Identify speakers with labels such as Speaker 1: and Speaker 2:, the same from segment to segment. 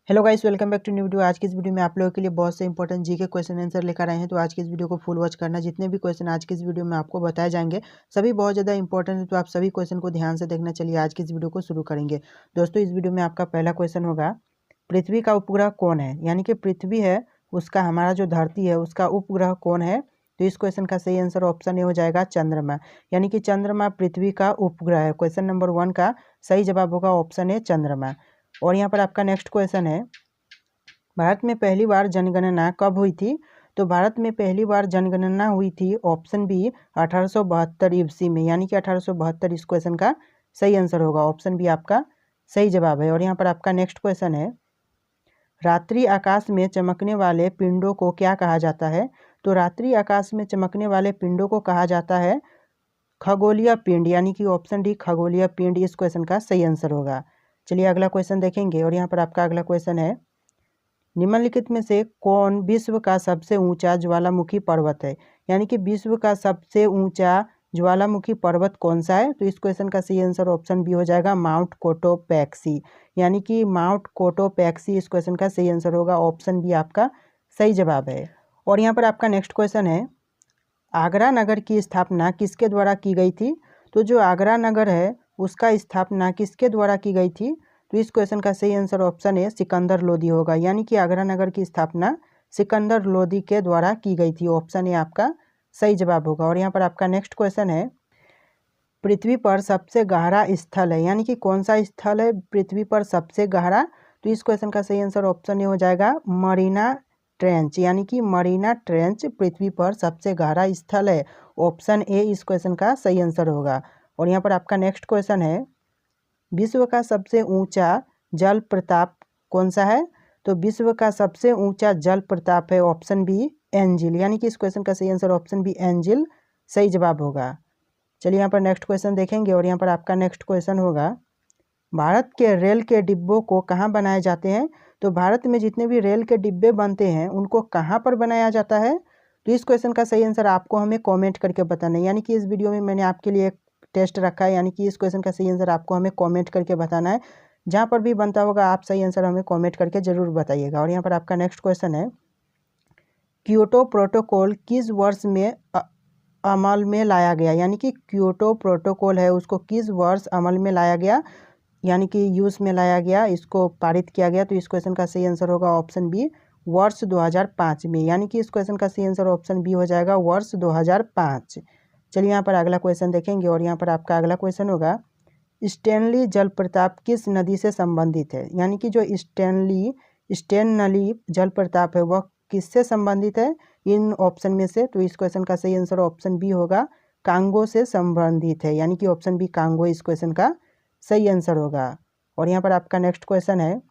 Speaker 1: Hello guys, welcome back to new video. आज की इस वीडियो में आप लोगों के लिए बहुत से इंपॉर्टेंट जीके क्वेश्चन आंसर लेकर आए हैं। तो आज की इस वीडियो को फुल वॉच करना। जितने भी क्वेश्चन आज की इस वीडियो में आपको बताए जाएंगे सभी बहुत ज़्यादा इंपॉर्टेंट है, तो आप सभी क्वेश्चन को ध्यान से देखना। चलिए आज की इस वीडियो को शुरू करेंगे। दोस्तों, इस वीडियो में आपका पहला क्वेश्चन होगा, पृथ्वी का उपग्रह कौन है? यानी कि पृथ्वी है उसका, हमारा जो धरती है उसका उपग्रह कौन है? तो इस क्वेश्चन का सही आंसर ऑप्शन ए हो जाएगा चंद्रमा। यानी कि चंद्रमा पृथ्वी का उपग्रह है। क्वेश्चन नंबर 1 का सही जवाब होगा ऑप्शन ए चंद्रमा। और यहाँ पर आपका नेक्स्ट क्वेश्चन है, भारत में पहली बार जनगणना कब हुई थी? तो भारत में पहली बार जनगणना हुई थी ऑप्शन बी 1872 ईस्वी में। यानी कि 1872 इस क्वेश्चन का सही आंसर होगा। ऑप्शन बी आपका सही जवाब है। और यहाँ पर आपका नेक्स्ट क्वेश्चन है, रात्रि आकाश में चमकने वाले पिंडों को क्या कहा जाता है? तो रात्रि आकाश में चमकने वाले पिंडों को कहा जाता है खगोलीय पिंड। यानी कि ऑप्शन डी खगोलीय पिंड इस क्वेश्चन का सही आंसर होगा। चलिए अगला क्वेश्चन देखेंगे। और यहाँ पर आपका अगला क्वेश्चन है, निम्नलिखित में से कौन विश्व का सबसे ऊंचा ज्वालामुखी पर्वत है? यानी कि विश्व का सबसे ऊंचा ज्वालामुखी पर्वत कौन सा है? तो इस क्वेश्चन का सही आंसर ऑप्शन बी हो जाएगा माउंट कोटोपैक्सी। यानी कि माउंट कोटोपैक्सी इस क्वेश्चन का सही आंसर होगा। ऑप्शन बी आपका सही जवाब है। और यहाँ पर आपका नेक्स्ट क्वेश्चन है, आगरा नगर की स्थापना किसके द्वारा की गई थी? तो जो आगरा नगर है उसका स्थापना किसके द्वारा की गई थी? तो इस क्वेश्चन का सही answer option A Sikandar Lodi होगा। यानी कि आगरा नगर की स्थापना सिकंदर लोदी के द्वारा की गई थी। ऑप्शन ए आपका सही जवाब होगा। और यहाँ पर आपका नेक्स्ट क्वेश्चन है, पृथ्वी पर सबसे गहरा स्थल है। यानी कि कौन सा स्थल है पृथ्वी पर सबसे गहरा? तो इस क्वेश्चन का सही आंसर ऑप्शन ए हो जाएगा मरीना ट्रेंच। यानी कि मरीना ट्रेंच पृथ्वी पर सबसे गहरा स्थल है। ऑप्शन ए इस क्वेश्चन का सही आंसर होगा। और यहाँ पर आपका नेक्स्ट क्वेश्चन है, विश्व का सबसे ऊंचा जल प्रताप कौन सा है? तो विश्व का सबसे ऊंचा जल प्रताप है ऑप्शन बी एंजिल। यानी कि इस क्वेश्चन का सही आंसर ऑप्शन बी एंजिल सही जवाब होगा। चलिए यहाँ पर नेक्स्ट क्वेश्चन देखेंगे। और यहाँ पर आपका नेक्स्ट क्वेश्चन होगा, भारत के रेल के डिब्बों को कहाँ बनाए जाते हैं? तो भारत में जितने भी रेल के डिब्बे बनते हैं उनको कहाँ पर बनाया जाता है? तो इस क्वेश्चन का सही आंसर आपको हमें कमेंट करके बताना है। यानी कि इस वीडियो में मैंने आपके लिए एक टेस्ट रखा है। यानी कि इस क्वेश्चन का सही आंसर आपको हमें कमेंट करके बताना है। जहाँ पर भी बनता होगा आप सही आंसर हमें कमेंट करके ज़रूर बताइएगा। और यहाँ पर आपका नेक्स्ट क्वेश्चन है, क्योटो प्रोटोकॉल किस वर्ष में अमल में लाया गया? यानी कि क्योटो प्रोटोकॉल है उसको किस वर्ष अमल में लाया गया, यानी कि यूज़ में लाया गया, इसको पारित किया गया? तो इस क्वेश्चन का सही आंसर होगा ऑप्शन बी वर्ष 2005 में। यानी कि इस क्वेश्चन का सही आंसर ऑप्शन बी हो जाएगा वर्ष 2005। चलिए यहाँ पर अगला क्वेश्चन देखेंगे। और यहाँ पर आपका अगला क्वेश्चन होगा, स्टेनली जलप्रपात किस नदी से संबंधित है? यानी कि जो स्टेनली जलप्रपात है वह किससे संबंधित है इन ऑप्शन में से? तो इस क्वेश्चन का सही आंसर ऑप्शन बी होगा कांगो से संबंधित है। यानी कि ऑप्शन बी कांगो इस क्वेश्चन का सही आंसर होगा। और यहाँ पर आपका नेक्स्ट क्वेश्चन है,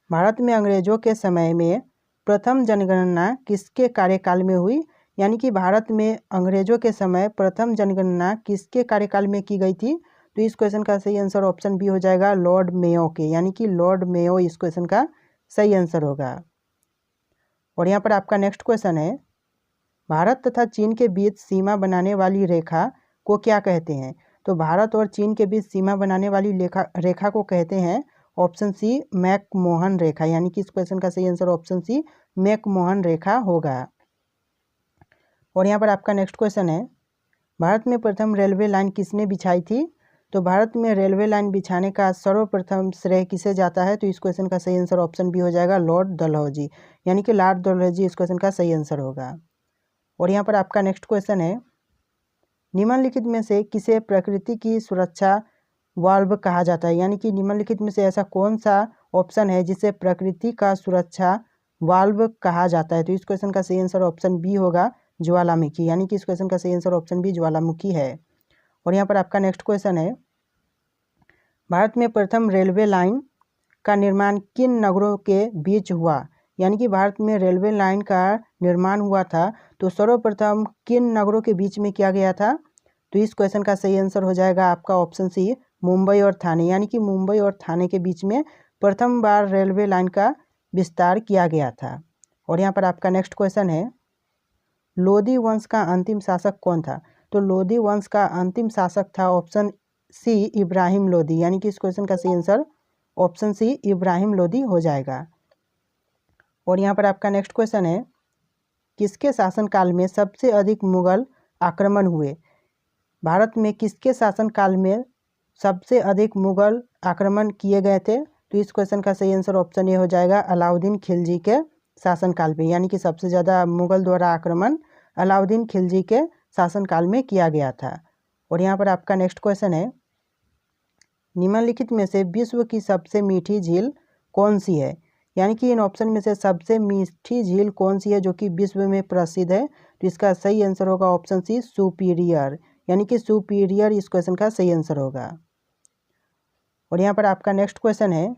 Speaker 1: भारत में अंग्रेजों के समय में प्रथम जनगणना किसके कार्यकाल में हुई? यानी कि भारत में अंग्रेजों के समय प्रथम जनगणना किसके कार्यकाल में की गई थी? तो इस क्वेश्चन का सही आंसर ऑप्शन बी हो जाएगा लॉर्ड मेयो के। यानी कि लॉर्ड मेयो इस क्वेश्चन का सही आंसर होगा। और यहाँ पर आपका नेक्स्ट क्वेश्चन है, भारत तथा चीन के बीच सीमा बनाने वाली रेखा को क्या कहते हैं? तो भारत और चीन के बीच सीमा बनाने वाली रेखा को कहते हैं ऑप्शन सी मैकमोहन रेखा। यानी कि इस क्वेश्चन का सही आंसर ऑप्शन सी मैकमोहन रेखा होगा। और यहाँ पर आपका नेक्स्ट क्वेश्चन है, भारत में प्रथम रेलवे लाइन किसने बिछाई थी? तो भारत में रेलवे लाइन बिछाने का सर्वप्रथम श्रेय किसे जाता है? तो इस क्वेश्चन का सही आंसर ऑप्शन बी हो जाएगा लॉर्ड डलहौजी। यानी कि लॉर्ड डलहौजी इस क्वेश्चन का सही आंसर होगा। और यहाँ पर आपका नेक्स्ट क्वेश्चन है, निम्नलिखित में से किसे प्रकृति की सुरक्षा वाल्व कहा जाता है? यानी कि निम्नलिखित में से ऐसा कौन सा ऑप्शन है जिसे प्रकृति का सुरक्षा वाल्व कहा जाता है? तो इस क्वेश्चन का सही आंसर ऑप्शन बी होगा ज्वालामुखी। यानी कि इस क्वेश्चन का सही आंसर ऑप्शन बी ज्वालामुखी है। और यहाँ पर आपका नेक्स्ट क्वेश्चन है, भारत में प्रथम रेलवे लाइन का निर्माण किन नगरों के बीच हुआ? यानी कि भारत में रेलवे लाइन का निर्माण हुआ था तो सर्वप्रथम किन नगरों के बीच में किया गया था? तो इस क्वेश्चन का सही आंसर हो जाएगा आपका ऑप्शन सी मुंबई और थाने। यानी कि मुंबई और थाने के बीच में प्रथम बार रेलवे लाइन का विस्तार किया गया था। और यहाँ पर आपका नेक्स्ट क्वेश्चन है, लोदी वंश का अंतिम शासक कौन था? तो लोदी वंश का अंतिम शासक था ऑप्शन सी इब्राहिम लोदी। यानी कि इस क्वेश्चन का सही answer option C Ibrahim Lodi हो जाएगा। और यहाँ पर आपका नेक्स्ट क्वेश्चन है, किसके शासनकाल में सबसे अधिक मुगल आक्रमण हुए? भारत में किसके शासनकाल में सबसे अधिक मुगल आक्रमण किए गए थे? तो इस क्वेश्चन का सही आंसर ऑप्शन ए हो जाएगा, अलाउद्दीन खिलजी के शासनकाल में, यानी कि सबसे ज़्यादा मुगल द्वारा आक्रमण अलाउद्दीन खिलजी के शासनकाल में किया गया था। और यहाँ पर आपका नेक्स्ट क्वेश्चन है, निम्नलिखित में से विश्व की सबसे मीठी झील कौन सी है? यानी कि इन ऑप्शन में से सबसे मीठी झील कौन सी है जो कि विश्व में प्रसिद्ध है? तो इसका सही आंसर होगा ऑप्शन सी सुपीरियर, यानी कि सुपीरियर इस क्वेश्चन का सही आंसर होगा। और यहाँ पर आपका नेक्स्ट क्वेश्चन है,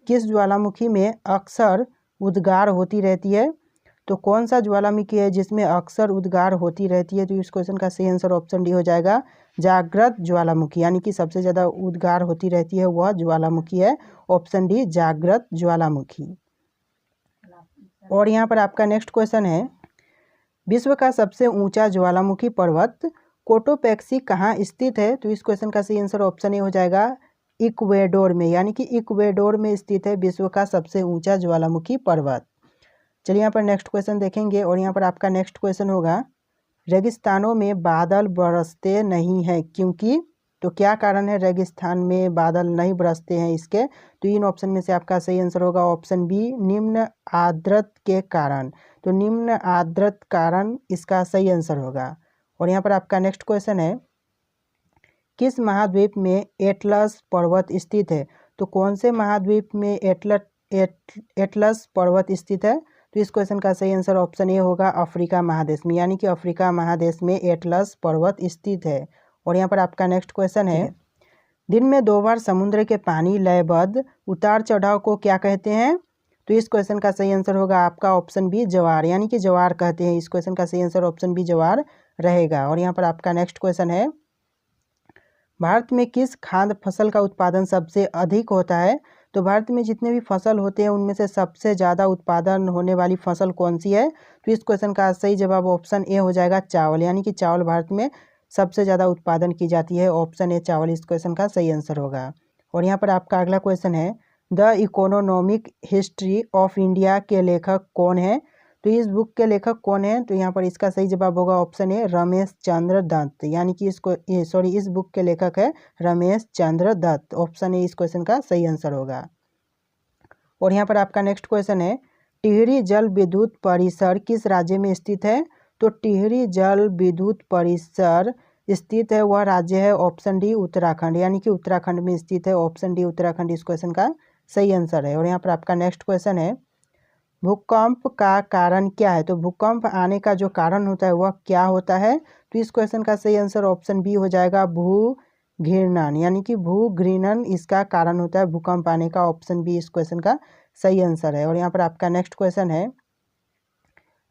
Speaker 1: किस ज्वालामुखी में अक्सर उद्गार होती रहती है? तो कौन सा ज्वालामुखी है जिसमें अक्सर उद्गार होती रहती है? तो इस क्वेश्चन का सही आंसर ऑप्शन डी हो जाएगा, जागृत ज्वालामुखी, यानी कि सबसे ज़्यादा उद्गार होती रहती है वह ज्वालामुखी है, ऑप्शन डी जागृत ज्वालामुखी। और यहाँ पर आपका नेक्स्ट क्वेश्चन है, विश्व का सबसे ऊंचा ज्वालामुखी पर्वत कोटोपैक्सी कहाँ स्थित है? तो इस क्वेश्चन का सही आंसर ऑप्शन ए हो जाएगा, इक्वेडोर में, यानी कि इक्वेडोर में स्थित है विश्व का सबसे ऊंचा ज्वालामुखी पर्वत। चलिए यहाँ पर नेक्स्ट क्वेश्चन देखेंगे। और यहाँ पर आपका नेक्स्ट क्वेश्चन होगा, रेगिस्तानों में बादल बरसते नहीं हैं क्योंकि? तो क्या कारण है रेगिस्तान में बादल नहीं बरसते हैं इसके? तो इन ऑप्शन में से आपका सही आंसर होगा ऑप्शन बी, निम्न आर्द्रता के कारण। तो निम्न आर्द्रता कारण इसका सही आंसर होगा। और यहाँ पर आपका नेक्स्ट क्वेश्चन है, किस महाद्वीप में एटलस पर्वत स्थित है? तो कौन से महाद्वीप में एटलस पर्वत स्थित है? तो इस क्वेश्चन का सही आंसर ऑप्शन ए होगा, अफ्रीका महादेश में, यानी कि अफ्रीका महादेश में एटलस पर्वत स्थित है। और यहाँ पर आपका नेक्स्ट क्वेश्चन है, दिन में 2 बार समुद्र के पानी लयबद्ध उतार चढ़ाव को क्या कहते हैं? तो इस क्वेश्चन का सही आंसर होगा आपका ऑप्शन बी, ज्वार, यानी कि ज्वार कहते हैं। इस क्वेश्चन का सही आंसर ऑप्शन बी, ज्वार रहेगा। और यहाँ पर आपका नेक्स्ट क्वेश्चन है, भारत में किस खाद्य फसल का उत्पादन सबसे अधिक होता है? तो भारत में जितने भी फसल होते हैं उनमें से सबसे ज़्यादा उत्पादन होने वाली फसल कौन सी है? तो इस क्वेश्चन का सही जवाब ऑप्शन ए हो जाएगा, चावल, यानी कि चावल भारत में सबसे ज़्यादा उत्पादन की जाती है, ऑप्शन ए चावल इस क्वेश्चन का सही आंसर होगा। और यहाँ पर आपका अगला क्वेश्चन है, the economic history of India के लेखक कौन है? तो इस बुक के लेखक कौन है? तो यहाँ पर इसका सही जवाब होगा ऑप्शन ए, रमेश चंद्र दत्त, यानी कि इस बुक के लेखक है रमेश चंद्र दत्त, ऑप्शन ए इस क्वेश्चन का सही आंसर होगा। और यहाँ पर आपका नेक्स्ट क्वेश्चन है, टिहरी जल विद्युत परिसर किस राज्य में स्थित है? तो टिहरी जल विद्युत परिसर स्थित है वह राज्य है ऑप्शन डी, उत्तराखंड, यानी कि उत्तराखंड में स्थित है, ऑप्शन डी उत्तराखंड इस क्वेश्चन का सही आंसर है। और यहाँ पर आपका नेक्स्ट क्वेश्चन है, भूकंप का कारण क्या है? तो भूकंप आने का जो कारण होता है वह क्या होता है? तो इस क्वेश्चन का सही आंसर ऑप्शन बी हो जाएगा, भूघूर्णन, यानी कि भूघूर्णन इसका कारण होता है भूकंप आने का, ऑप्शन बी इस क्वेश्चन का सही आंसर है। और यहाँ पर आपका नेक्स्ट क्वेश्चन है,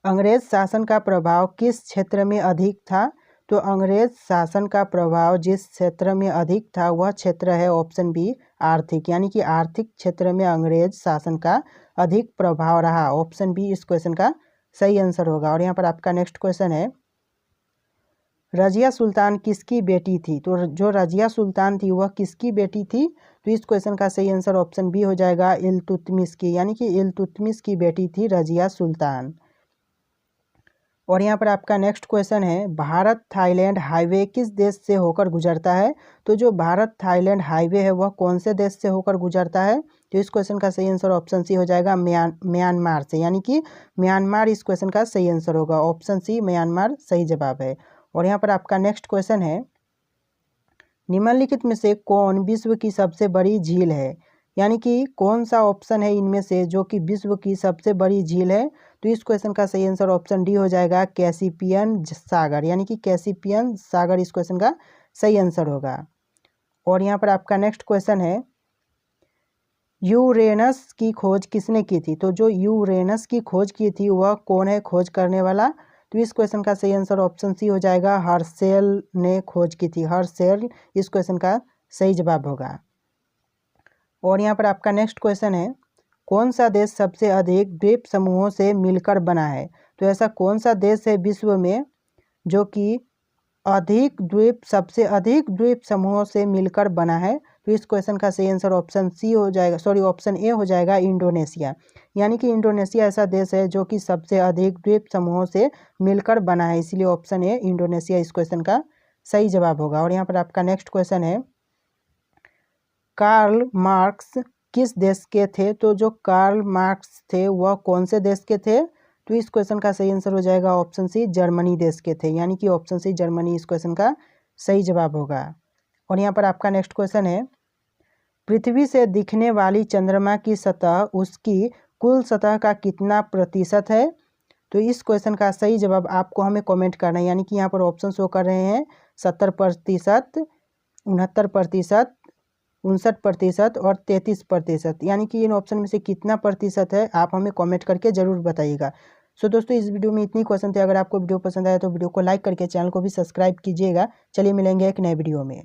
Speaker 1: अंग्रेज शासन का प्रभाव किस क्षेत्र में अधिक था? तो अंग्रेज शासन का प्रभाव जिस क्षेत्र में अधिक था वह क्षेत्र है ऑप्शन बी, आर्थिक, यानी कि आर्थिक क्षेत्र में अंग्रेज शासन का अधिक प्रभाव रहा, ऑप्शन बी इस क्वेश्चन का सही आंसर होगा। और यहाँ पर आपका नेक्स्ट क्वेश्चन है, रजिया सुल्तान किसकी बेटी थी? तो जो रजिया सुल्तान थी वह किसकी बेटी थी? तो इस क्वेश्चन का सही आंसर ऑप्शन बी हो जाएगा, इल्तुतमिश की, यानी कि इल्तुतमिश की बेटी थी रजिया सुल्तान। और यहाँ पर आपका नेक्स्ट क्वेश्चन है, भारत थाईलैंड हाईवे किस देश से होकर गुजरता है? तो जो भारत थाईलैंड हाईवे है वह कौन से देश से होकर गुजरता है? तो इस क्वेश्चन का सही आंसर ऑप्शन सी हो जाएगा, म्यांमार से, यानी कि म्यांमार इस क्वेश्चन का सही आंसर होगा, ऑप्शन सी म्यांमार सही जवाब है। और यहाँ पर आपका नेक्स्ट क्वेश्चन है, निम्नलिखित में से कौन विश्व की सबसे बड़ी झील है? यानी कि कौन सा ऑप्शन है इनमें से जो कि विश्व की सबसे बड़ी झील है? तो इस क्वेश्चन का सही आंसर ऑप्शन डी हो जाएगा, कैसिपियन सागर, यानी कि कैसिपियन सागर इस क्वेश्चन का सही आंसर होगा। और यहाँ पर आपका नेक्स्ट क्वेश्चन है, यूरेनस की खोज किसने की थी? तो जो यूरेनस की खोज की थी वह कौन है खोज करने वाला? तो इस क्वेश्चन का सही आंसर ऑप्शन सी हो जाएगा, हर्शेल ने खोज की थी, हर्शेल इस क्वेश्चन का सही जवाब होगा। और यहाँ पर आपका नेक्स्ट क्वेश्चन है, कौन सा देश सबसे अधिक द्वीप समूहों से मिलकर बना है? तो ऐसा कौन सा देश है विश्व में जो कि सबसे अधिक द्वीप समूहों से मिलकर बना है? तो इस क्वेश्चन का सही आंसर ऑप्शन सी हो जाएगा, सॉरी ऑप्शन ए हो जाएगा इंडोनेशिया। यानी कि इंडोनेशिया ऐसा देश है जो कि सबसे अधिक द्वीप समूहों से मिलकर बना है, इसलिए ऑप्शन ए इंडोनेशिया इस क्वेश्चन का सही जवाब होगा। और यहाँ पर आपका नेक्स्ट क्वेश्चन है, कार्ल मार्क्स किस देश के थे? तो जो कार्ल मार्क्स थे वह कौन से देश के थे? तो इस क्वेश्चन का सही आंसर हो जाएगा ऑप्शन सी जर्मनी देश के थे, यानी कि ऑप्शन सी जर्मनी इस क्वेश्चन का सही जवाब होगा। और यहाँ पर आपका नेक्स्ट क्वेश्चन है, पृथ्वी से दिखने वाली चंद्रमा की सतह उसकी कुल सतह का कितना प्रतिशत है? तो इस क्वेश्चन का सही जवाब आपको हमें कमेंट करना है, यानी कि यहाँ पर ऑप्शन शो कर रहे हैं 70%, 69%, 59% और 33%, यानी कि इन ऑप्शन में से कितना प्रतिशत है आप हमें कमेंट करके ज़रूर बताइएगा। सो दोस्तों इस वीडियो में इतनी क्वेश्चन थे। अगर आपको वीडियो पसंद आया तो वीडियो को लाइक करके चैनल को भी सब्सक्राइब कीजिएगा। चलिए मिलेंगे एक नए वीडियो में।